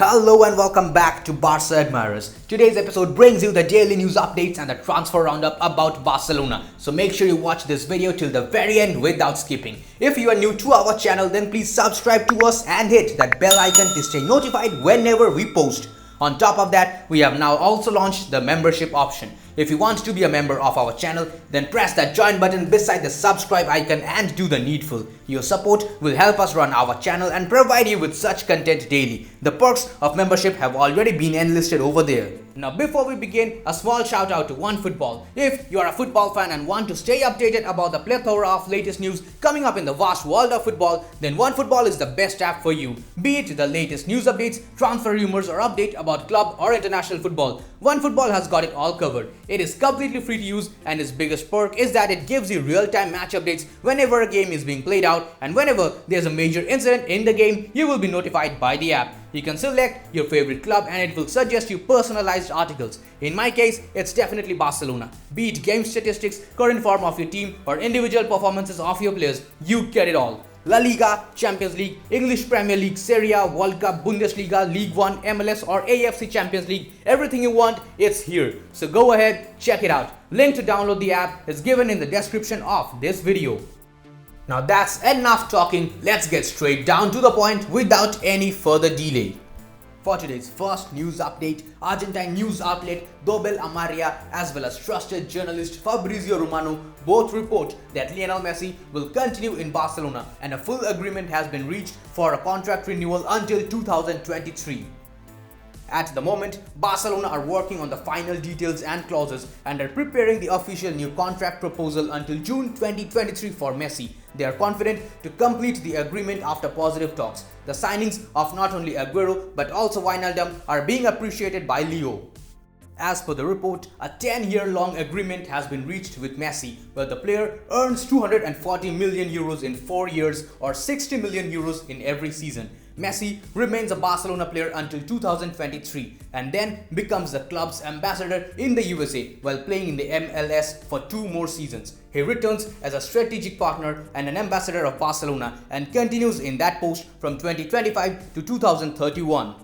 Hello and welcome back to Barca Admirers. Today's episode brings you the daily news updates and the transfer roundup about Barcelona. So make sure you watch this video till the very end without skipping. If you are new to our channel, then please subscribe to us and hit that bell icon to stay notified whenever we post. On top of that, we have now also launched the membership option. If you want to be a member of our channel, then press that join button beside the subscribe icon and do the needful. Your support will help us run our channel and provide you with such content daily. The perks of membership have already been enlisted over there. Now before we begin, a small shout out to OneFootball. If you are a football fan and want to stay updated about the plethora of latest news coming up in the vast world of football, then OneFootball is the best app for you. Be it the latest news updates, transfer rumors or update about club or international football, OneFootball has got it all covered. It is completely free to use and its biggest perk is that it gives you real-time match updates whenever a game is being played out, and whenever there's a major incident in the game, you will be notified by the app. You can select your favorite club and it will suggest you personalized articles. In my case, it's definitely Barcelona. Be it game statistics, current form of your team or individual performances of your players, you get it all. La Liga, Champions League, English Premier League, Serie A, World Cup, Bundesliga, League One, MLS or AFC Champions League, everything you want, it's here. So go ahead, check it out. Link to download the app is given in the description of this video. Now that's enough talking, let's get straight down to the point without any further delay. For today's first news update, Argentine news outlet Dobel Amaria as well as trusted journalist Fabrizio Romano both report that Lionel Messi will continue in Barcelona and a full agreement has been reached for a contract renewal until 2023. At the moment, Barcelona are working on the final details and clauses and are preparing the official new contract proposal until June 2023 for Messi. They are confident to complete the agreement after positive talks. The signings of not only Aguero but also Wijnaldum are being appreciated by Leo. As per the report, a 10-year-long agreement has been reached with Messi, where the player earns 240 million euros in 4 years or 60 million euros in every season. Messi remains a Barcelona player until 2023 and then becomes the club's ambassador in the USA while playing in the MLS for 2 more seasons. He returns as a strategic partner and an ambassador of Barcelona and continues in that post from 2025 to 2031.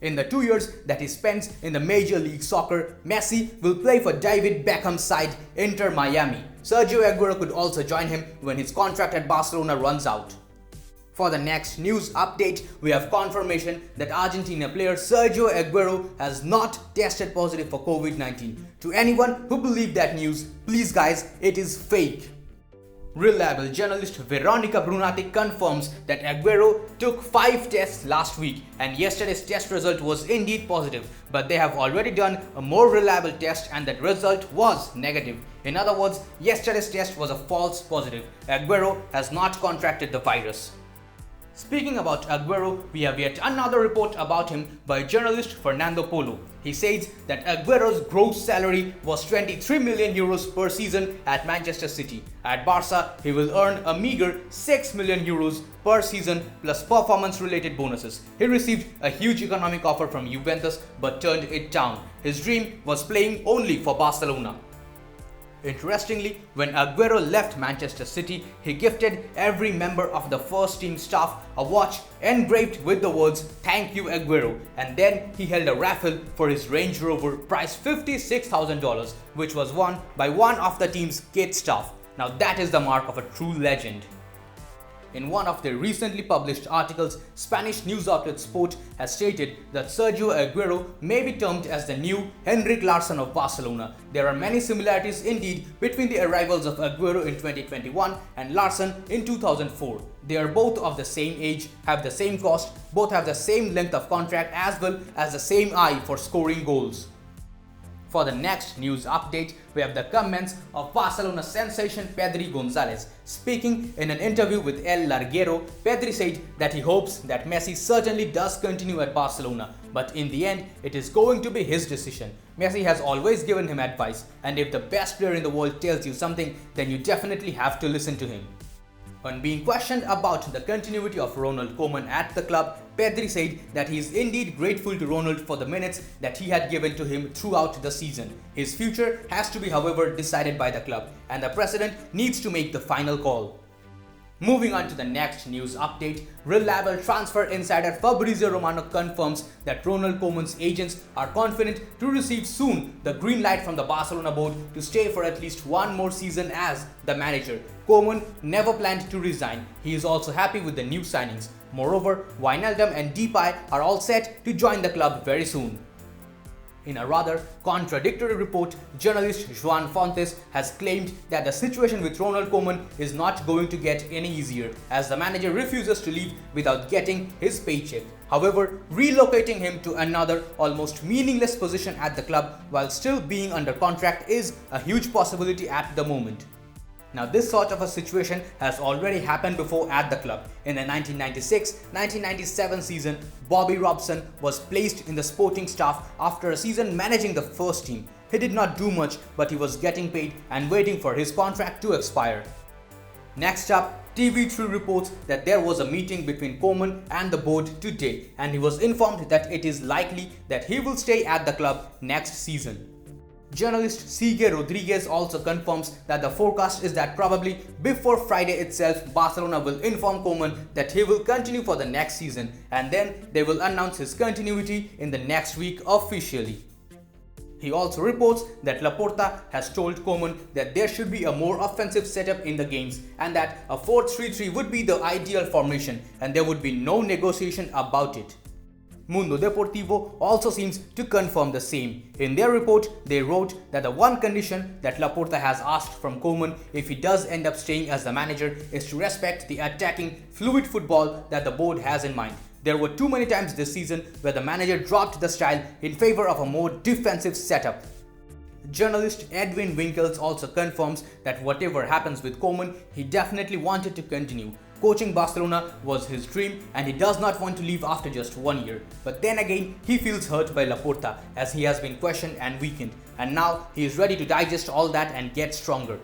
In the 2 years that he spends in the Major League Soccer, Messi will play for David Beckham's side Inter Miami. Sergio Aguero could also join him when his contract at Barcelona runs out. For the next news update, we have confirmation that Argentina player Sergio Aguero has not tested positive for COVID-19. To anyone who believed that news, please guys, it is fake. Reliable journalist Veronica Brunati confirms that Aguero took 5 tests last week and yesterday's test result was indeed positive, but they have already done a more reliable test and that result was negative. In other words, yesterday's test was a false positive. Aguero has not contracted the virus. Speaking about Aguero, we have yet another report about him by journalist Fernando Polo. He says that Aguero's gross salary was 23 million euros per season at Manchester City. At Barca, he will earn a meager 6 million euros per season plus performance-related bonuses. He received a huge economic offer from Juventus but turned it down. His dream was playing only for Barcelona. Interestingly, when Aguero left Manchester City, he gifted every member of the first team staff a watch engraved with the words "Thank you Aguero," and then he held a raffle for his Range Rover priced $56,000, which was won by one of the team's kit staff. Now that is the mark of a true legend. In one of their recently published articles, Spanish news outlet Sport has stated that Sergio Aguero may be termed as the new Henrik Larsson of Barcelona. There are many similarities indeed between the arrivals of Aguero in 2021 and Larsson in 2004. They are both of the same age, have the same cost, both have the same length of contract as well as the same eye for scoring goals. For the next news update, we have the comments of Barcelona sensation Pedri Gonzalez. Speaking in an interview with El Larguero, Pedri said that he hopes that Messi certainly does continue at Barcelona, but in the end, it is going to be his decision. Messi has always given him advice, and if the best player in the world tells you something, then you definitely have to listen to him. When being questioned about the continuity of Ronald Koeman at the club, Pedri said that he is indeed grateful to Ronald for the minutes that he had given to him throughout the season. His future has to be, however, decided by the club, and the president needs to make the final call. Moving on to the next news update, reliable transfer insider Fabrizio Romano confirms that Ronald Koeman's agents are confident to receive soon the green light from the Barcelona board to stay for at least one more season as the manager. Koeman never planned to resign. He is also happy with the new signings. Moreover, Wijnaldum and Depay are all set to join the club very soon. In a rather contradictory report, journalist Joan Fontes has claimed that the situation with Ronald Koeman is not going to get any easier as the manager refuses to leave without getting his paycheck. However, relocating him to another almost meaningless position at the club while still being under contract is a huge possibility at the moment. Now, this sort of a situation has already happened before at the club. In the 1996-1997 season, Bobby Robson was placed in the sporting staff after a season managing the first team. He did not do much, but he was getting paid and waiting for his contract to expire. Next up, TV3 reports that there was a meeting between Koeman and the board today, and he was informed that it is likely that he will stay at the club next season. Journalist Sergi Rodriguez also confirms that the forecast is that probably before Friday itself, Barcelona will inform Koeman that he will continue for the next season, and then they will announce his continuity in the next week officially. He also reports that Laporta has told Koeman that there should be a more offensive setup in the games and that a 4-3-3 would be the ideal formation and there would be no negotiation about it. Mundo Deportivo also seems to confirm the same. In their report, they wrote that the one condition that Laporta has asked from Koeman if he does end up staying as the manager is to respect the attacking, fluid football that the board has in mind. There were too many times this season where the manager dropped the style in favor of a more defensive setup. Journalist Edwin Winkels also confirms that whatever happens with Koeman, he definitely wanted to continue. Coaching Barcelona was his dream and he does not want to leave after just 1 year. But then again, he feels hurt by Laporta as he has been questioned and weakened, and now he is ready to digest all that and get stronger.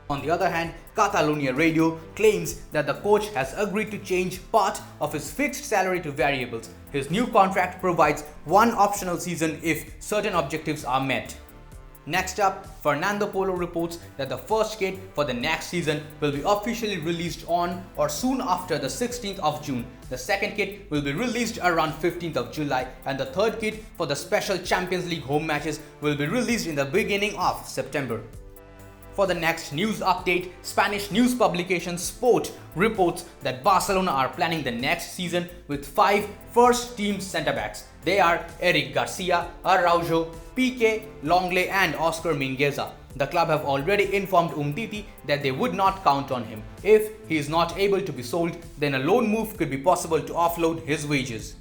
On the other hand, Catalonia Radio claims that the coach has agreed to change part of his fixed salary to variables. His new contract provides one optional season if certain objectives are met. Next up, Fernando Polo reports that the first kit for the next season will be officially released on or soon after the 16th of June. The second kit will be released around 15th of July and the third kit for the special Champions League home matches will be released in the beginning of September. For the next news update, Spanish news publication Sport reports that Barcelona are planning the next season with 5 first-team centre-backs. They are Eric Garcia, Araujo, Piqué, Longley and Oscar Mingueza. The club have already informed UMTITI that they would not count on him. If he is not able to be sold, then a loan move could be possible to offload his wages.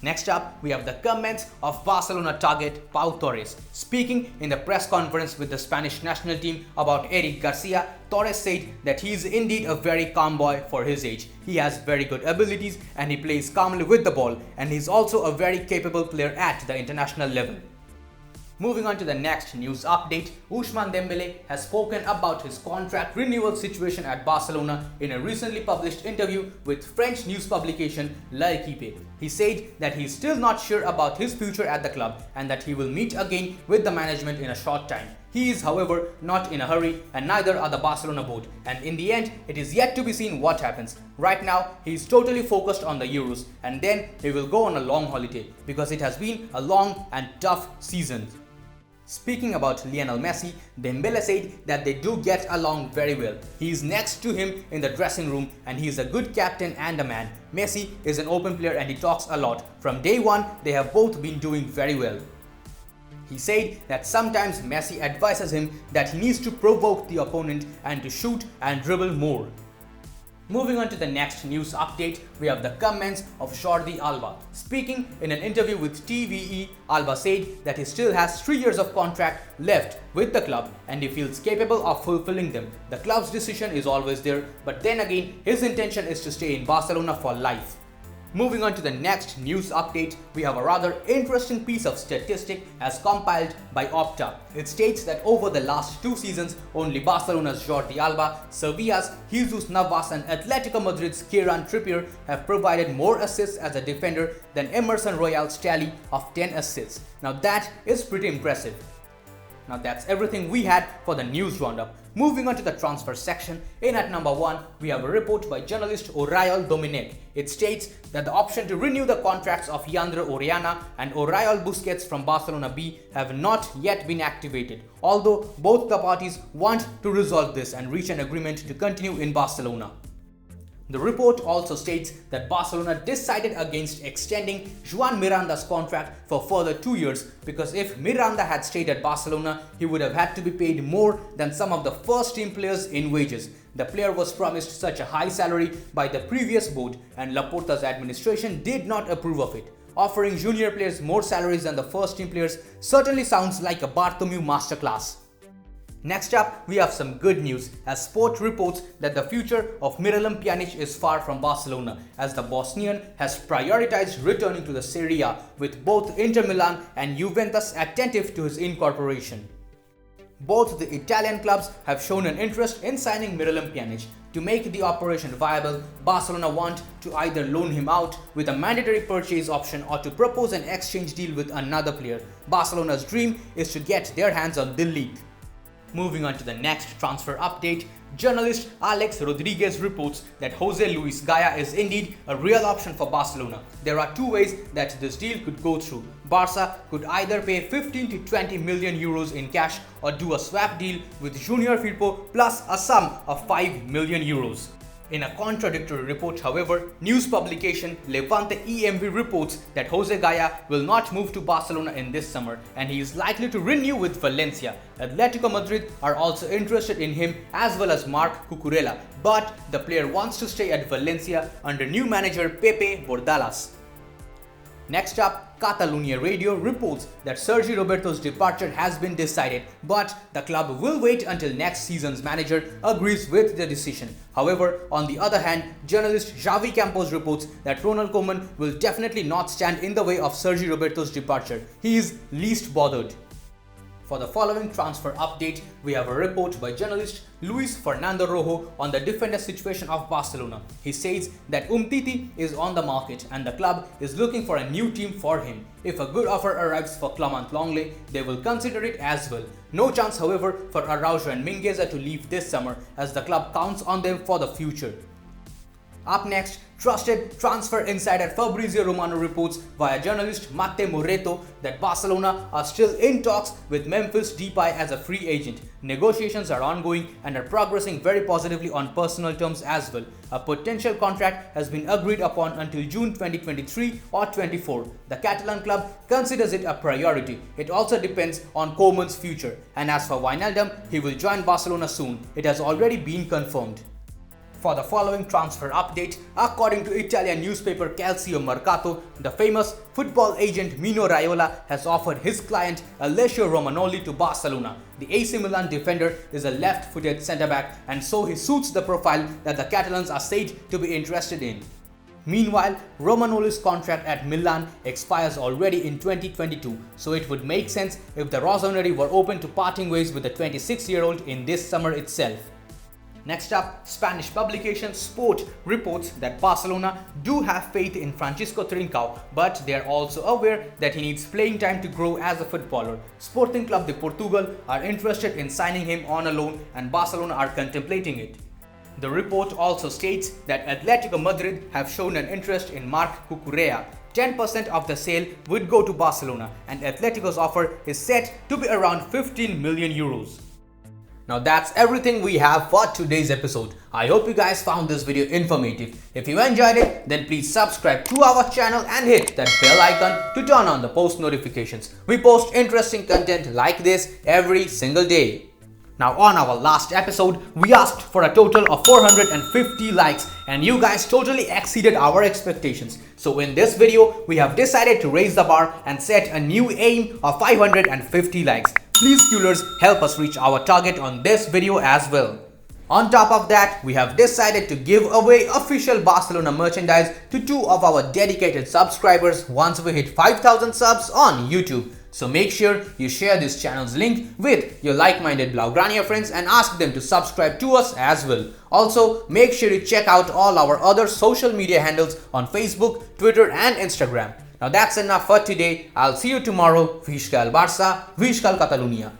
Next up, we have the comments of Barcelona target Pau Torres. Speaking in the press conference with the Spanish national team about Eric Garcia, Torres said that he is indeed a very calm boy for his age. He has very good abilities and he plays calmly with the ball, and he is also a very capable player at the international level. Moving on to the next news update, Ousmane Dembele has spoken about his contract renewal situation at Barcelona in a recently published interview with French news publication L'Équipe. He said that he is still not sure about his future at the club and that he will meet again with the management in a short time. He is, however, not in a hurry and neither are the Barcelona board, and in the end, it is yet to be seen what happens. Right now, he is totally focused on the Euros and then he will go on a long holiday because it has been a long and tough season. Speaking about Lionel Messi, Dembele said that they do get along very well. He is next to him in the dressing room and he is a good captain and a man. Messi is an open player and he talks a lot. From day one, they have both been doing very well. He said that sometimes Messi advises him that he needs to provoke the opponent and to shoot and dribble more. Moving on to the next news update, we have the comments of Jordi Alba. Speaking in an interview with TVE, Alba said that he still has 3 years of contract left with the club and he feels capable of fulfilling them. The club's decision is always there, but then again, his intention is to stay in Barcelona for life. Moving on to the next news update, we have a rather interesting piece of statistic as compiled by Opta. It states that over the last 2 seasons, only Barcelona's Jordi Alba, Sevilla's Jesus Navas and Atletico Madrid's Kieran Trippier have provided more assists as a defender than Emerson Royal's tally of 10 assists. Now that is pretty impressive. Now that's everything we had for the news roundup. Moving on to the transfer section, in at number 1, we have a report by journalist Oriol Busquets. It states that the option to renew the contracts of Yandre Oriana and Oriol Busquets from Barcelona B have not yet been activated, although both the parties want to resolve this and reach an agreement to continue in Barcelona. The report also states that Barcelona decided against extending Joan Miranda's contract for further 2 years because if Miranda had stayed at Barcelona, he would have had to be paid more than some of the first team players in wages. The player was promised such a high salary by the previous board and Laporta's administration did not approve of it. Offering junior players more salaries than the first team players certainly sounds like a Bartomeu masterclass. Next up, we have some good news as Sport reports that the future of Miralem Pjanic is far from Barcelona as the Bosnian has prioritized returning to the Serie A with both Inter Milan and Juventus attentive to his incorporation. Both the Italian clubs have shown an interest in signing Miralem Pjanic. To make the operation viable, Barcelona want to either loan him out with a mandatory purchase option or to propose an exchange deal with another player. Barcelona's dream is to get their hands on the league. Moving on to the next transfer update, journalist Alex Rodriguez reports that Jose Luis Gaya is indeed a real option for Barcelona. There are two ways that this deal could go through. Barca could either pay 15 to 20 million euros in cash or do a swap deal with Junior Firpo plus a sum of 5 million euros. In a contradictory report, however, news publication Levante EMV reports that Jose Gaya will not move to Barcelona in this summer and he is likely to renew with Valencia. Atletico Madrid are also interested in him as well as Marc Cucurella, but the player wants to stay at Valencia under new manager Pepe Bordalas. Next up, Catalonia Radio reports that Sergi Roberto's departure has been decided, but the club will wait until next season's manager agrees with the decision. However, on the other hand, journalist Xavi Campos reports that Ronald Koeman will definitely not stand in the way of Sergi Roberto's departure. He is least bothered. For the following transfer update, we have a report by journalist Luis Fernando Rojo on the defender situation of Barcelona. He says that UMTITI is on the market and the club is looking for a new team for him. If a good offer arrives for Clement Lenglet, they will consider it as well. No chance, however, for Araujo and Mingueza to leave this summer as the club counts on them for the future. Up next, trusted transfer insider Fabrizio Romano reports via journalist Matte Moreto that Barcelona are still in talks with Memphis Depay as a free agent. Negotiations are ongoing and are progressing very positively on personal terms as well. A potential contract has been agreed upon until June 2023 or 24. The Catalan club considers it a priority. It also depends on Koeman's future. And as for Wijnaldum, he will join Barcelona soon. It has already been confirmed. For the following transfer update, according to Italian newspaper Calcio Mercato, the famous football agent Mino Raiola has offered his client Alessio Romagnoli to Barcelona. The AC Milan defender is a left-footed centre-back and so he suits the profile that the Catalans are said to be interested in. Meanwhile, Romagnoli's contract at Milan expires already in 2022, so it would make sense if the Rossoneri were open to parting ways with the 26-year-old in this summer itself. Next up, Spanish publication Sport reports that Barcelona do have faith in Francisco Trincao, but they are also aware that he needs playing time to grow as a footballer. Sporting Club de Portugal are interested in signing him on a loan and Barcelona are contemplating it. The report also states that Atletico Madrid have shown an interest in Marc Cucurella. 10% of the sale would go to Barcelona and Atletico's offer is set to be around 15 million euros. Now that's everything we have for today's episode. I hope you guys found this video informative. If you enjoyed it, then please subscribe to our channel and hit that bell icon to turn on the post notifications. We post interesting content like this every single day. Now on our last episode, we asked for a total of 450 likes and you guys totally exceeded our expectations. So in this video, we have decided to raise the bar and set a new aim of 550 likes. Please viewers, help us reach our target on this video as well. On top of that, we have decided to give away official Barcelona merchandise to 2 of our dedicated subscribers once we hit 5,000 subs on YouTube. So make sure you share this channel's link with your like-minded Blaugrana friends and ask them to subscribe to us as well. Also, make sure you check out all our other social media handles on Facebook, Twitter and Instagram. Now that's enough for today. I'll see you tomorrow. Visca el Barça, Visca el Catalunya.